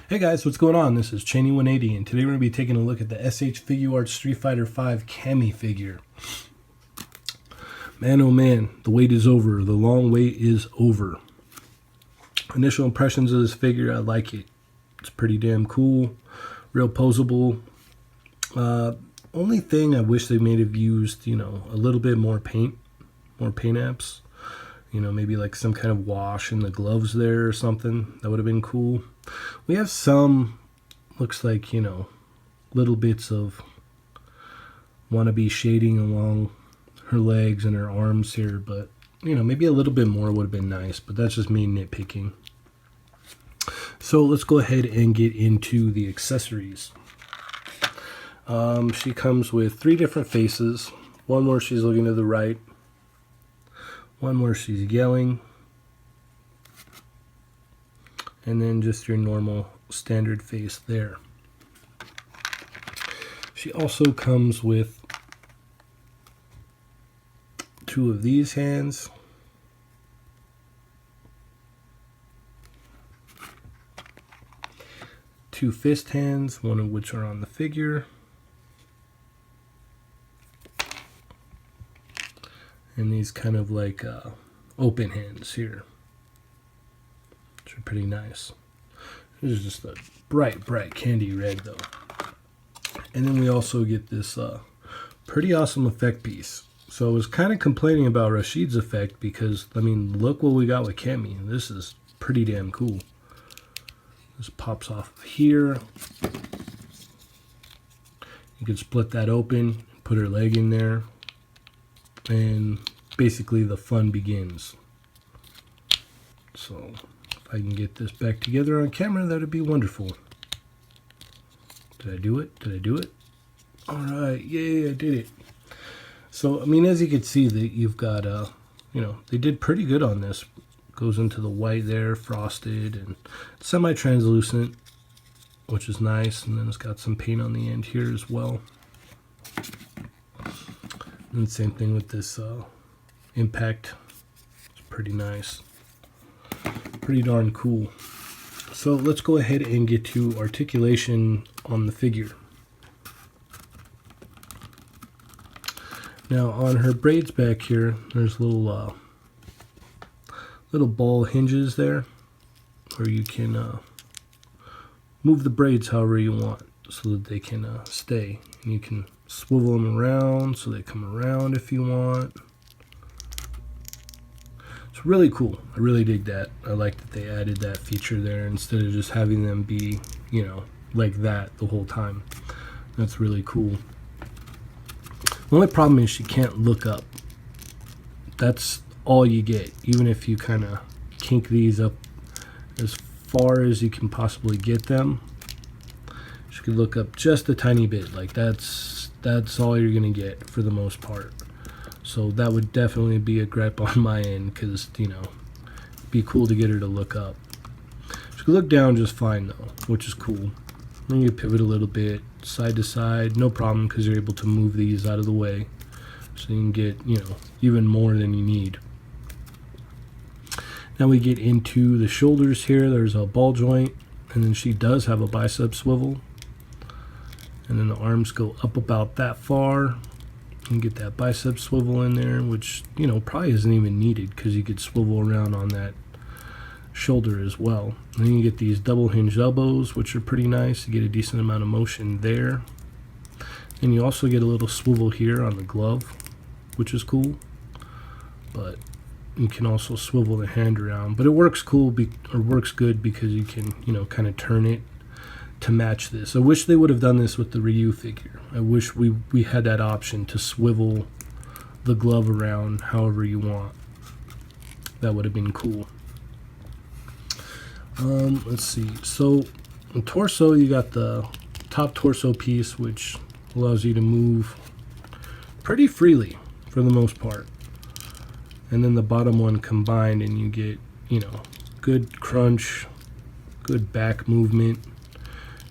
Hey guys, what's going on? This is Cheney180, and today we're going to be taking a look at the SH Figuarts Street Fighter V Cammy figure. Man oh man, the wait is over. The long wait is over. Initial impressions of this figure, I like it. It's pretty damn cool. Real posable. Only thing I wish they may have used, a little bit more paint apps. Maybe like some kind of wash in the gloves there or something. That would have been cool. We have some, looks like, little bits of wannabe shading along her legs and her arms here, but, maybe a little bit more would have been nice, but that's just me nitpicking. So let's go ahead and get into the accessories. She comes with 3 different faces. One where she's looking to the right, one where she's yelling, and then just your normal standard face there. She also comes with 2 of these hands, two fist hands, one of which are on the figure, and these kind of like open hands here, which are pretty nice. This is just a bright candy red though. And then we also get this pretty awesome effect piece. So I was kind of complaining about Rashid's effect because, look what we got with Cammy. This is pretty damn cool. This pops off of here. You can split that open, put her leg in there, and basically the fun begins. So if I can get this back together on camera, that would be wonderful. Did I do it? Did I do it? All right, yay, I did it. So, as you can see, that you've got, they did pretty good on this. Goes into the white there, frosted, and semi-translucent, which is nice. And then it's got some paint on the end here as well. And same thing with this impact. It's pretty nice. Pretty darn cool. So let's go ahead and get to articulation on the figure. Now on her braids back here, there's little ball hinges there where you can move the braids however you want so that they can stay. And you can swivel them around so they come around if you want. It's really cool. I really dig that. I like that they added that feature there instead of just having them be, like that the whole time. That's really cool. The only problem is she can't look up. That's all you get, even if you kind of kink these up as far as you can possibly get them. She could look up just a tiny bit. Like that's all you're gonna get for the most part. So that would definitely be a gripe on my end, because it'd be cool to get her to look up. She could look down just fine though, which is cool. Then you pivot a little bit side to side, no problem, because you're able to move these out of the way, so you can get even more than you need. Now we get into the shoulders here. There's a ball joint, and then she does have a bicep swivel, and then the arms go up about that far. You get that bicep swivel in there, which probably isn't even needed because you could swivel around on that shoulder as well. And then you get these double hinged elbows, which are pretty nice. You get a decent amount of motion there. And you also get a little swivel here on the glove, which is cool. But you can also swivel the hand around. But it works cool, works good because you can, kind of turn it to match this. I wish they would have done this with the Ryu figure. I wish we had that option to swivel the glove around however you want. That would have been cool. Let's see. So the torso, you got the top torso piece, which allows you to move pretty freely for the most part. And then the bottom one combined, and you get, good crunch, good back movement.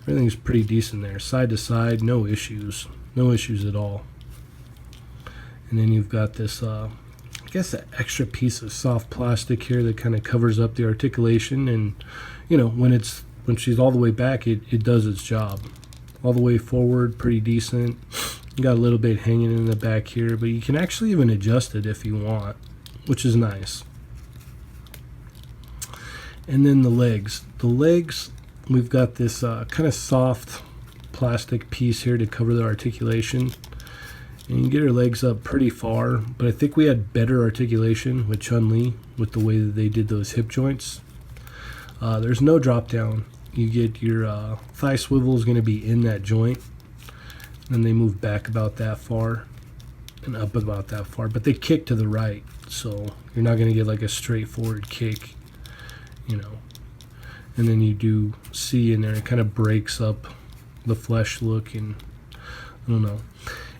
Everything's pretty decent there. Side to side, no issues. No issues at all. And then you've got this, I guess, an extra piece of soft plastic here that kind of covers up the articulation. And, when it's when she's all the way back, it does its job. All the way forward, pretty decent. You got a little bit hanging in the back here, but you can actually even adjust it if you want, which is nice. And then the legs. The legs, we've got this kind of soft plastic piece here to cover the articulation. And you can get her legs up pretty far, but I think we had better articulation with Chun-Li with the way that they did those hip joints. There's no drop down. You get your thigh swivel is going to be in that joint, and they move back about that far and up about that far, but they kick to the right, so you're not going to get like a straightforward kick, you know. And then you do see in there, it kind of breaks up the flesh look, and I don't know.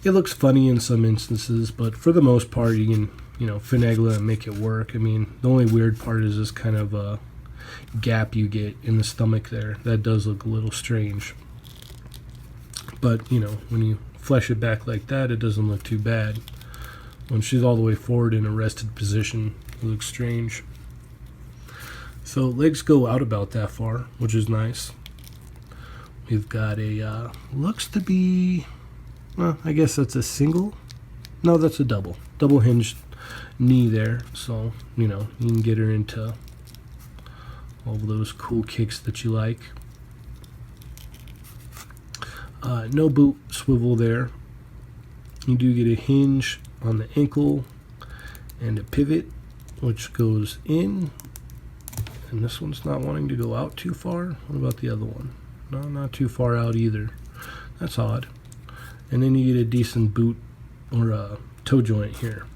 It looks funny in some instances, but for the most part, you can, you know, finagle it and make it work. I mean, the only weird part is this kind of gap you get in the stomach there. That does look a little strange. But, you know, when you flesh it back like that, it doesn't look too bad. When she's all the way forward in a rested position, it looks strange. So legs go out about that far, which is nice. We've got a, looks to be, well, I guess that's a single. No, that's a double. Double hinged knee there. So, you know, you can get her into all of those cool kicks that you like. No boot swivel there. You do get a hinge on the ankle and a pivot, which goes in. And this one's not wanting to go out too far. What about the other one? No, not too far out either. That's odd. And then you get a decent boot or a toe joint here.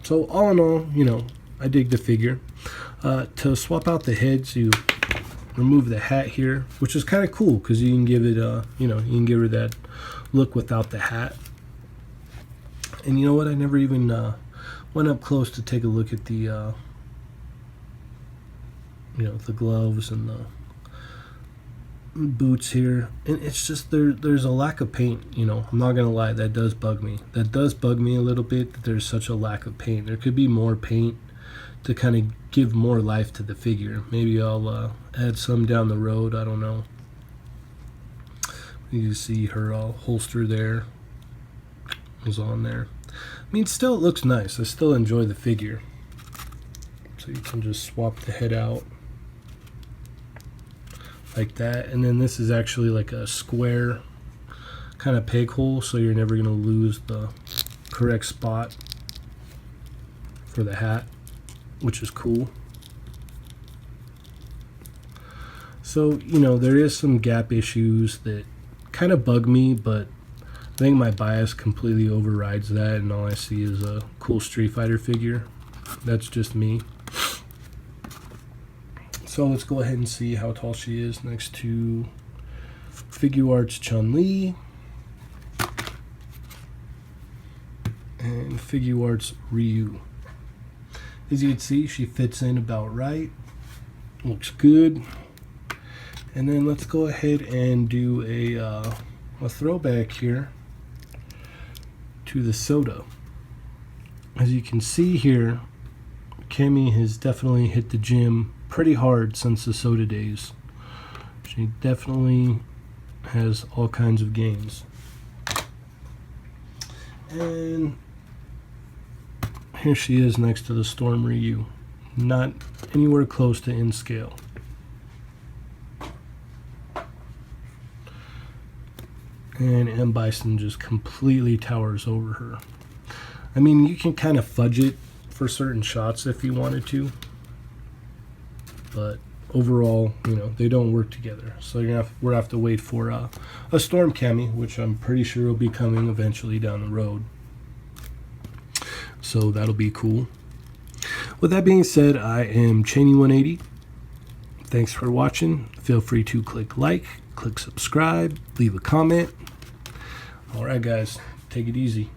So all in all, you know, I dig the figure. To swap out the heads, you remove the hat here, which is kind of cool because you can give it, you know, you can give her that look without the hat. And you know what? I never even went up close to take a look at the, you know, the gloves and the boots here, and it's just there's a lack of paint. You know, I'm not gonna lie, that does bug me. That does bug me a little bit, that there's such a lack of paint. There could be more paint to kind of give more life to the figure. Maybe I'll add some down the road. I don't know. You see her holster there is on there. I mean, still it looks nice. I still enjoy the figure. So you can just swap the head out like that, and then this is actually like a square kind of peg hole, so you're never going to lose the correct spot for the hat, which is cool. So, you know, there is some gap issues that kind of bug me, but I think my bias completely overrides that, and all I see is a cool Street Fighter figure. That's just me. So let's go ahead and see how tall she is next to Figuarts Chun-Li and Figuarts Ryu. As you can see, she fits in about right. Looks good. And then let's go ahead and do a throwback here to the soda. As you can see here, Cammy has definitely hit the gym pretty hard since the soda days. She definitely has all kinds of gains. And here she is next to the Storm Ryu. Not anywhere close to in scale. And M. Bison just completely towers over her. I mean, you can kind of fudge it for certain shots if you wanted to, but overall, you know, they don't work together. So we're gonna have to wait for a Storm Cammy, which I'm pretty sure will be coming eventually down the road. So that'll be cool. With that being said, I am Cheney180. Thanks for watching. Feel free to click like, click subscribe, leave a comment. All right, guys, take it easy.